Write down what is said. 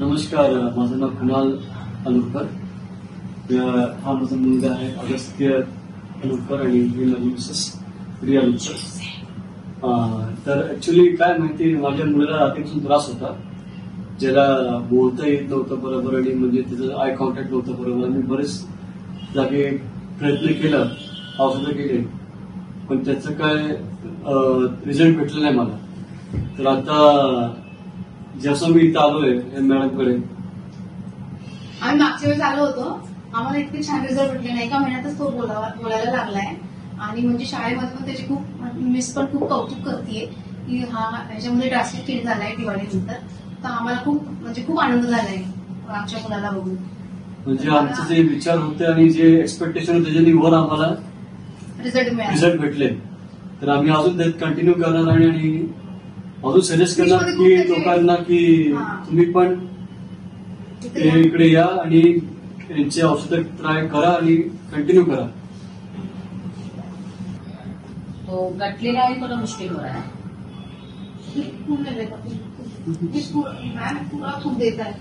नमस्कार, माझं नाव कुणाल अलुरकर. हा माझा मुलगा आहे अगस्त्य अलुरकर आणि ही माझी मिसेस प्रिया अलुरकर. तर ऍक्च्युली काय माहिती, माझ्या मुलाला रात्रीपासून त्रास होता, ज्याला बोलता येत नव्हतं बरोबर आणि म्हणजे त्याचं आय कॉन्टॅक्ट नव्हतं बरोबर. मी बरेच जागे प्रयत्न केला, औषधं केले, पण त्याचं काय रिझल्ट भेटलं नाही मला. तर आता जसं मी इथं आलोय मॅडमकडे, आम्ही मागच्या वेळेस आलो होतो, आम्हाला इतके छान रिझल्ट भेटले नाही. एका महिन्यातच तो बोलायला लागलाय आणि म्हणजे शाळेमध्ये पण त्याची खूप मिस पण खूप कौतुक करतेय की हा ह्याच्यामध्ये ड्रास्टिक चेंज झालाय दिवाळीनंतर. तर आम्हाला खूप आनंद झालाय आमच्या मुलाला बघून. म्हणजे आमचे जे विचार होते आणि जे एक्सपेक्टेशन होते त्याच्यानी वर आम्हाला रिझल्ट भेटले. तर आम्ही अजून त्यात कंटिन्यू करणार आणि अजून सजेस्ट करणार की लोकांना की तुम्ही पण इकडे या आणि यांची औषधं ट्राय करा आणि कंटिन्यू करा. तो गटलेला है, थोड़ा मुश्किल हो रहा है. पूरा थूक देता है.